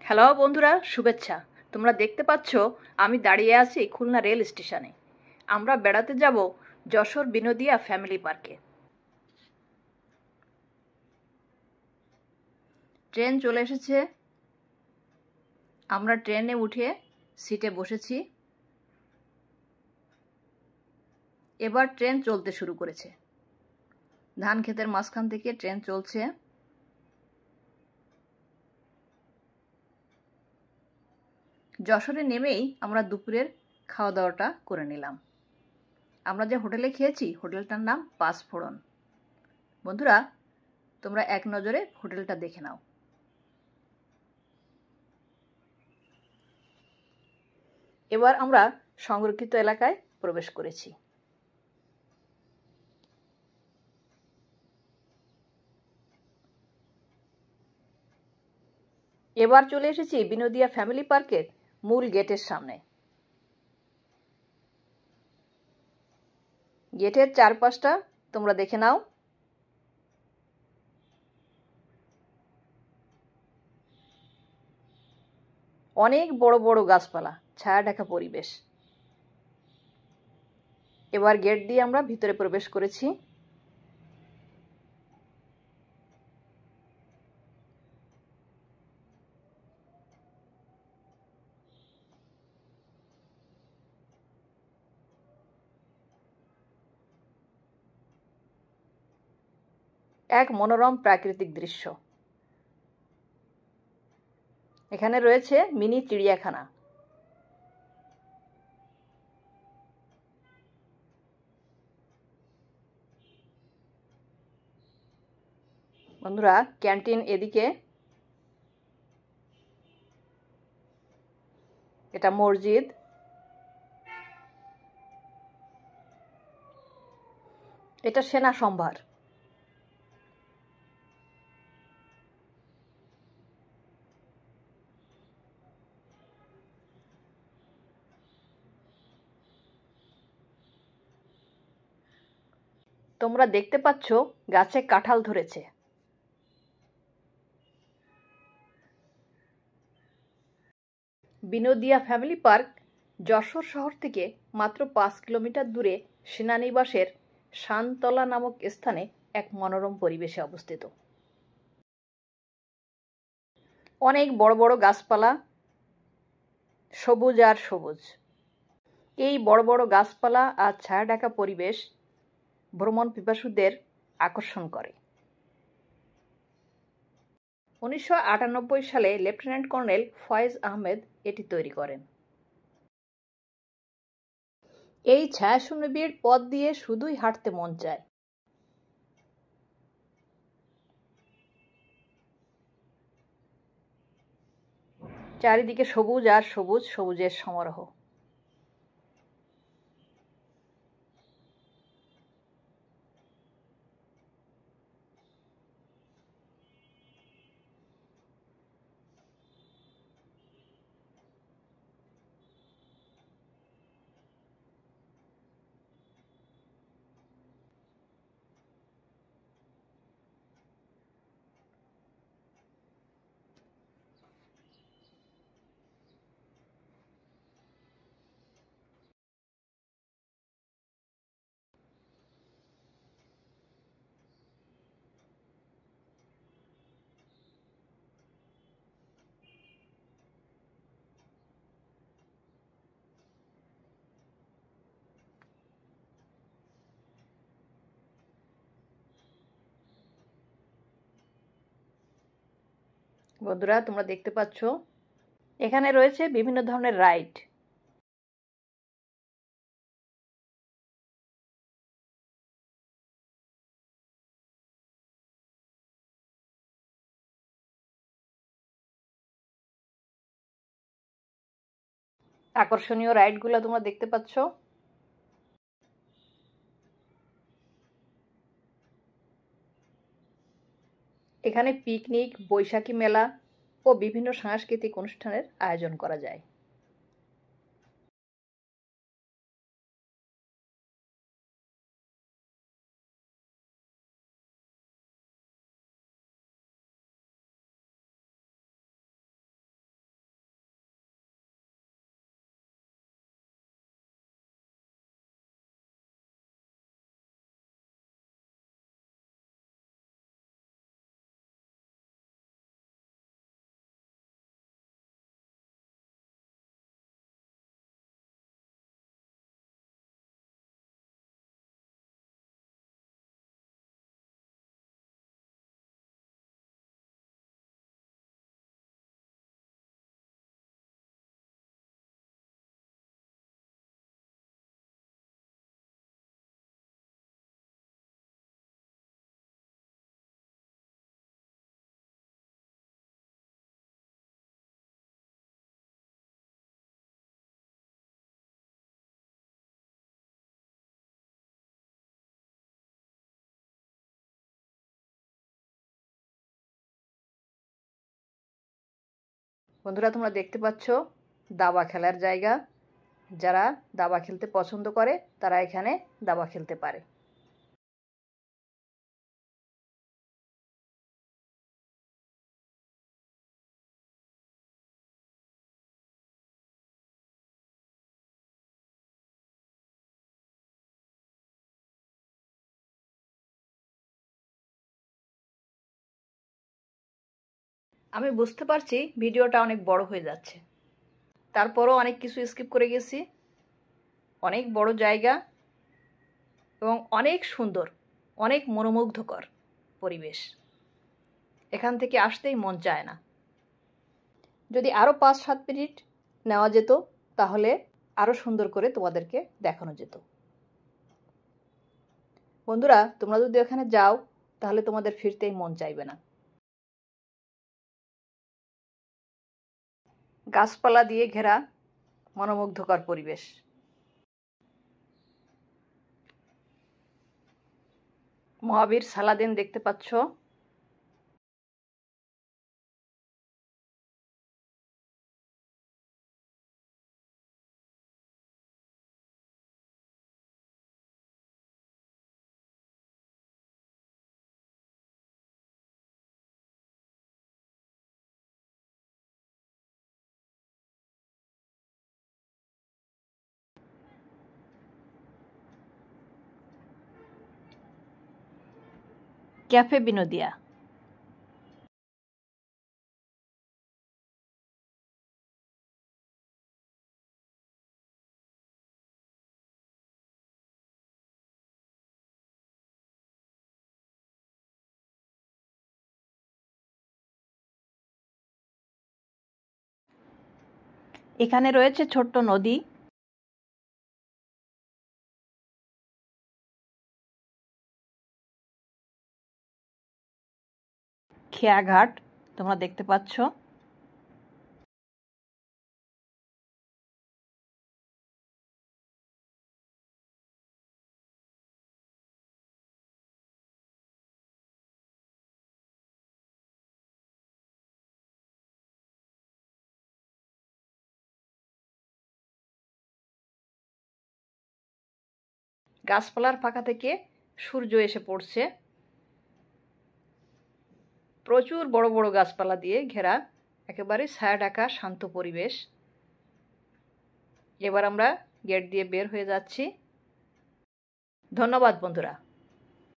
Hello বন্ধুরা, শুভেচ্ছা। তোমরা দেখতে পাচ্ছ আমি দাঁড়িয়ে আছি খুলনা রেল স্টেশনে। আমরা বেড়াতে যাব যশোর বিনোদিয়া ফ্যামিলি পার্কে। ট্রেন চলে এসেছে। আমরা ট্রেনে উঠে সিটে বসেছি। এবার ট্রেন চলতে শুরু করেছে। ধান ক্ষেতের মাঝখান থেকে ট্রেন চলছে। যশোরে নেমেই আমরা দুপুরের খাওয়া দাওয়াটা করে নিলাম। আমরা যে হোটেলে খেয়েছি হোটেলটার নাম পাঁচফোড়ন। বন্ধুরা, তোমরা এক নজরে হোটেলটা দেখে নাও। এবার আমরা সংরক্ষিত এলাকায় প্রবেশ করেছি। এবার চলে এসেছি বিনোদিয়া ফ্যামিলি পার্কের মূল গেটের সামনে। গেটের চারপাশটা তোমরা দেখে নাও। অনেক বড় বড় গাছপালা, ছায়া ঢাকা পরিবেশ। এবার গেট দিয়ে আমরা ভিতরে প্রবেশ করেছি। এক মনোরম প্রাকৃতিক দৃশ্য। এখানে রয়েছে মিনি চিড়িয়াখানা। বন্ধুরা, ক্যান্টিন এদিকে। এটা মসজিদ। এটা সেনা সম্ভার। তোমরা দেখতে পাচ্ছ গাছে কাঁঠাল ধরেছে। বিনোদিয়া ফ্যামিলি পার্ক যশোর শহর থেকে মাত্র 5 কিলোমিটার দূরে সেনানিবাসের শানতলা নামক স্থানে এক মনোরম পরিবেশে অবস্থিত। অনেক বড় বড় গাছপালা, সবুজ আর সবুজ। এই বড় বড় গাছপালা আর ছায়া ঢাকা পরিবেশ ভ্রমণ পিপাসুদের আকর্ষণ করে। 1998 সালে লেফটেন্যান্ট কর্নেল ফয়েজ আহমেদ এটি তৈরি করেন। এই ছায়াশূন্য বিড় পথ দিয়ে শুধুই হাঁটতে মন চায়। চারিদিকে সবুজ আর সবুজ, সবুজের সমারোহ। বন্ধুরা, তোমরা দেখতে পাচ্ছ এখানে রয়েছে বিভিন্ন ধরনের রাইড। আকর্ষণীয় রাইডগুলো তোমরা দেখতে পাচ্ছ। এখানে পিকনিক, বৈশাখী মেলা ও বিভিন্ন সাংস্কৃতিক অনুষ্ঠানের আয়োজন করা যায়। বন্ধুরা, তোমরা দেখতে পাচ্ছ দাবা খেলার জায়গা। যারা দাবা খেলতে পছন্দ করে তারা এখানে দাবা খেলতে পারে। আমি বুঝতে পারছি ভিডিওটা অনেক বড় হয়ে যাচ্ছে, তারপরও অনেক কিছু স্কিপ করে গেছি। অনেক বড় জায়গা এবং অনেক সুন্দর, অনেক মনোমুগ্ধকর পরিবেশ। এখান থেকে আসতেই মন চায় না। যদি আরও 5-7 মিনিট নেওয়া যেত তাহলে আরও সুন্দর করে তোমাদেরকে দেখানো যেত। বন্ধুরা, তোমরা যদি এখানে যাও তাহলে তোমাদের ফিরতেই মন চাইবে না। গাছপালা দিয়ে ঘেরা মনোমুগ্ধকর পরিবেশ। মহাবীর সালাদিন দেখতে পাচ্ছ। ক্যাফে বিনোদিয়া। এখানে রয়েছে ছোট্ট নদী। খেয়াঘাট তোমরা দেখতে পাচ্ছ। গাছপালার ফাঁকা থেকে সূর্য এসে পড়ছে। প্রচুর বড় বড় গাছপালা দিয়ে ঘেরা একেবারে ছায়া ঢাকা শান্ত পরিবেশ। এবার আমরা গেট দিয়ে বের হয়ে যাচ্ছি। ধন্যবাদ বন্ধুরা।